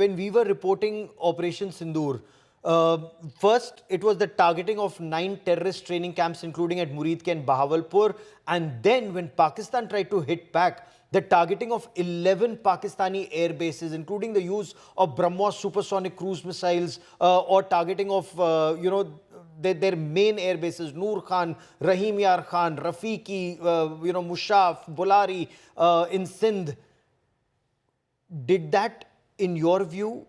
when we were reporting Operation Sindoor, uh, first it was the targeting of 9 terrorist training camps, including at Murid and Bahawalpur. And then when Pakistan tried to hit back, the targeting of 11 Pakistani air bases, including the use of BrahMos supersonic cruise missiles, or targeting of, their main air bases, Noor Khan, Rahim Yar Khan, Rafiqi, Mushaf, Bolari, in Sindh. Did that, in your view,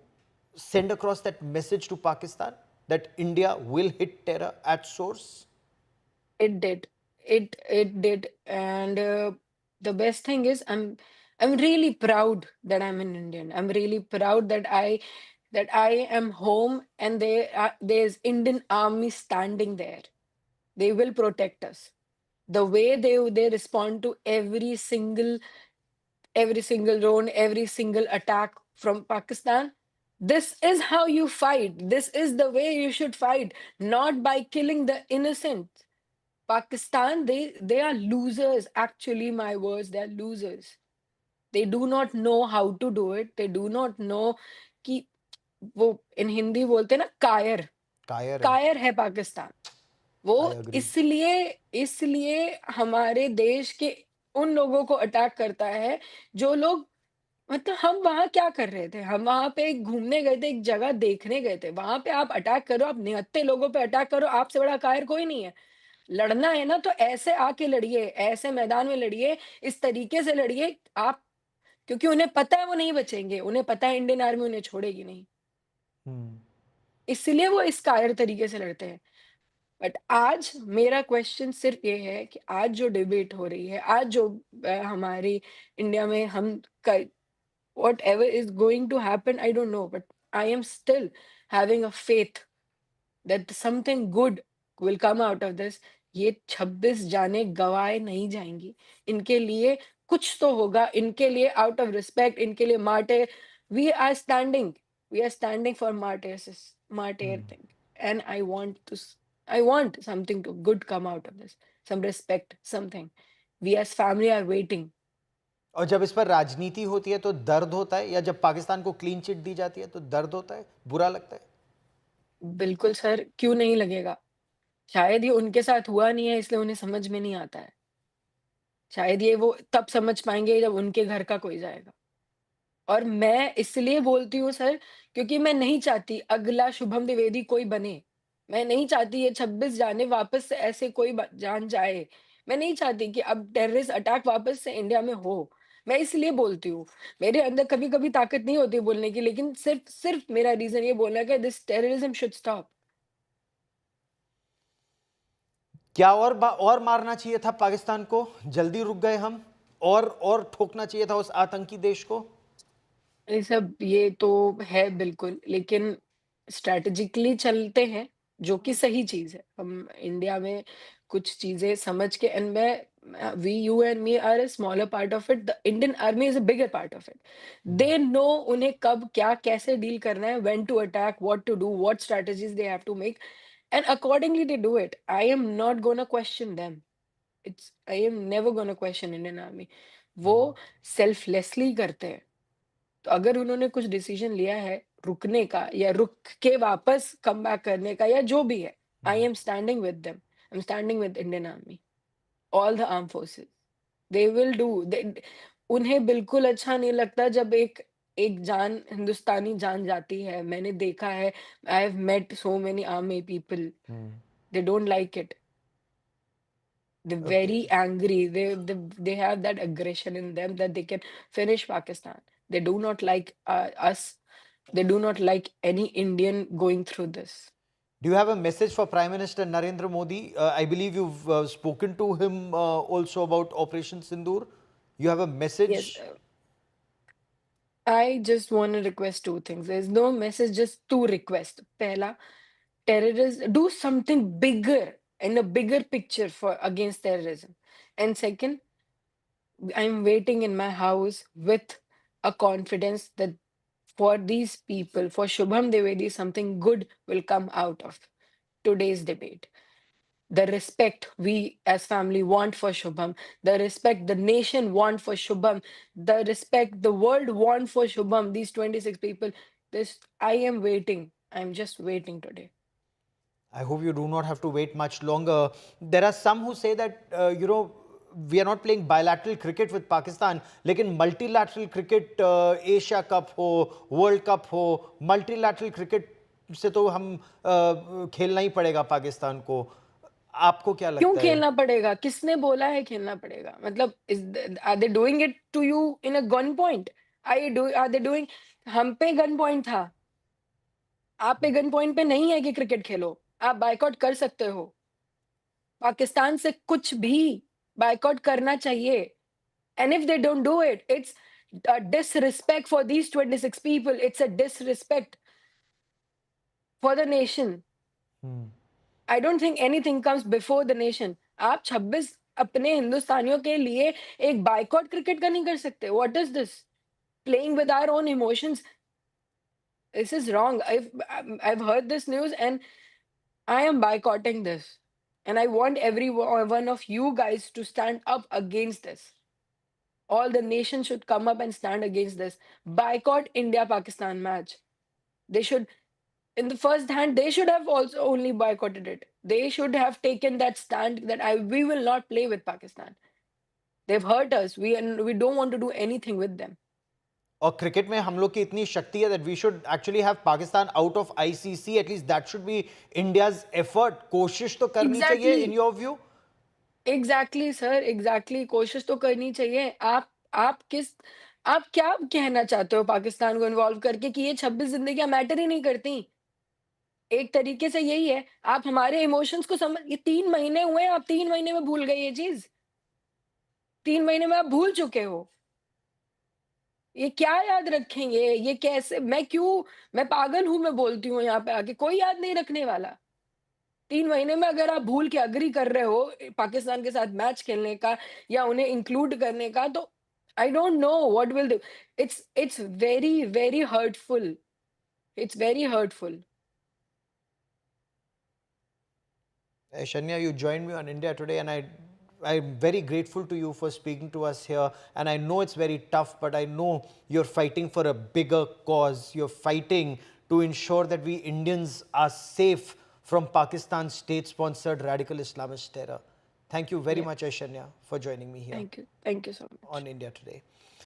send across that message to Pakistan that India will hit terror at source? It did. It did. And the best thing is I'm really proud that I'm an Indian. I'm really proud that I am home and there's Indian army standing there. They will protect us. The way they respond to every single drone, every single attack from Pakistan. This is how you fight. This is the way you should fight, not by killing the innocent. Pakistan, they are losers. Actually, my words, they are losers. They do not know how to do it. They do not know कि वो in Hindi बोलते हैं ना कायर Kaya hai. कायर है पाकिस्तान वो I agree. इसलिए इसलिए हमारे देश के उन लोगों को अटैक करता है जो लोग मतलब हम वहां क्या कर रहे थे हम वहां पे एक घूमने गए थे एक जगह देखने गए थे वहां पे आप अटैक करो आप निहत्थे लोगों पे अटैक करो आपसे बड़ा कायर कोई नहीं है लड़ना है ना तो ऐसे आके लड़िए, ऐसे मैदान में लड़िए, इस तरीके से लड़िए आप क्योंकि उन्हें पता है वो नहीं बचेंगे, उन्हें पता है इंडियन आर्मी उन्हें छोड़ेगी नहीं। Hmm. इसलिए वो इस कायर तरीके से लड़ते हैं। बट आज मेरा क्वेश्चन सिर्फ़ ये है कि आज जो डिबेट हो रही है, आज जो हमारी इंडिया में हम क whatever is going to happen I don't know but I am still having a faith that something good will come out of this ये 26 जानें गँवाए नहीं जाएँगी। इनके लिए कुछ तो होगा, इनके लिए आउट ऑफ रिस्पेक्ट, इनके लिए martyr we are standing for martyr Hmm. Thing and I want something to good come out of this, some respect, something. We as family are waiting. और जब इस पर राजनीति होती है तो दर्द होता है, या जब पाकिस्तान को क्लीन चिट दी जाती है तो दर्द होता है, बुरा लगता है? बिल्कुल सर, क्यों नहीं लगेगा? शायद ये उनके साथ हुआ नहीं है इसलिए उन्हें समझ में नहीं आता है। शायद ये वो तब समझ पाएँगे जब उनके घर का कोई जाएगा। और मैं इसलिए बोलती हूँ सर, क्योंकि मैं नहीं चाहती अगला शुभम द्विवेदी कोई बने। मैं नहीं चाहती ये 26 जानें वापस से ऐसे कोई जान जाए। मैं नहीं चाहती कि अब टेररिस्ट अटैक वापस से इंडिया में हो। मैं इसलिए बोलती हूँ। मेरे अंदर कभी-कभी ताकत नहीं होती बोलने की, लेकिन सिर्फ़ सिर्फ़ मेरा रीज़न ये बोलना है कि दिस टेररिज़्म शुड स्टॉप। क्या और मारना चाहिए था पाकिस्तान को? जल्दी रुक गए हम? और ठोकना चाहिए था उस आतंकी देश को? ये तो है बिल्कुल, लेकिन स्ट्रैटेजिकली चलते हैं, जो कि सही चीज़ है। हम इंडिया में कुछ चीज़ें समझ के and we you and me are a smaller part of it, the Indian army is a bigger part of it. They know उन्हें कब, क्या, कैसे डील करना है, when to attack, what to do, what strategies they have to make and accordingly they do it. I am not gonna question them. I am never gonna question Indian army. वो selflessly करते हैं। तो अगर उन्होंने कुछ decision लिया है रुकने का या रुक के वापस कम बैक करने का या जो भी है, I am standing with them. I am standing with Indian army, all the armed forces. They will do they उन्हें बिल्कुल अच्छा नहीं लगता जब एक एक जान हिंदुस्तानी जान जाती है। मैंने देखा है, I have met so many army people, they don't like it. They're okay. very angry. They have that aggression in them that they can finish Pakistan. They do not like us. They do not like any Indian going through this. Do you have a message for Prime Minister Narendra Modi? I believe you've spoken to him also about Operation Sindoor. You have a Yes, message? I just want to request two things. There's no message, just two requests. Pehla, terrorists do something bigger in a bigger picture for against terrorism. And second, I'm waiting in my house with a confidence that for these people, for Shubham Devedi, something good will come out of today's debate. The respect we as family want for Shubham, the respect the nation want for Shubham, the respect the world want for Shubham, these 26 people, This I am waiting. I'm just waiting today. I hope you do not have to wait much longer. There are some who say that, we are not playing bilateral cricket with Pakistan, लेकिन multilateral cricket, Asia Cup हो, World Cup हो, multilateral cricket से तो हम खेलना ही पड़ेगा पाकिस्तान को. आपको क्या क्यों लगता है? खेलना पड़ेगा? किसने बोला है खेलना पड़ेगा? मतलब are they doing it to you in a gun point? Are they doing हम पे गन पॉइंट था। आप पे गन पॉइंट पे नहीं है कि क्रिकेट खेलो। आप बायकॉट कर सकते हो। पाकिस्तान से कुछ भी बायकॉट करना चाहिए। And if they don't do it, it's a disrespect for these 26 people. It's a disrespect for the nation. I don't think anything comes before the nation. आप 26 अपने हिंदुस्तानियों के लिए एक बायकॉट क्रिकेट का नहीं कर सकते? What is this? Playing with our own emotions. This is wrong. I've heard this news and I am boycotting this. And I want every one of you guys to stand up against this. All the nation should come up and stand against this. Boycott India Pakistan match. They should, in the first hand, they should have also only boycotted it. They should have taken that stand that we will not play with Pakistan. They've hurt us. We don't want to do anything with them. और cricket में हम लोग की इतनी शक्ति है that we should actually have Pakistan out of ICC. At least that should be India's effort. कोशिश तो करनी चाहिए in Exactly. Your view. Exactly sir, exactly कोशिश तो करनी चाहिए। आप क्या कहना चाहते हो पाकिस्तान को इन्वॉल्व करके कि ये 26 ज़िंदगियाँ मैटर ही नहीं करती? एक तरीके से यही है, आप हमारे इमोशंस को समझ ये 3 महीने हुए हैं, आप 3 महीने में भूल गए ये चीज़। 3 महीने में आप भूल चुके हो। ये क्या याद रखेंगे? ये कैसे मैं पागल हूँ मैं बोलती हूँ यहाँ पे आके, कोई याद नहीं रखने वाला। 3 महीने में अगर आप भूल के एग्री कर रहे हो पाकिस्तान के साथ मैच खेलने का या उन्हें इंक्लूड करने का तो आई don't know what will do. It's very, very hurtful. It's very hurtful. Shania, you joined me on India Today, and I'm very grateful to you for speaking to us here. And I know it's very tough, but I know you're fighting for a bigger cause. You're fighting to ensure that we Indians are safe from Pakistan's state-sponsored radical Islamist terror. Thank you very Yeah, much, Aishanya, for joining me here thank you so much. on India Today.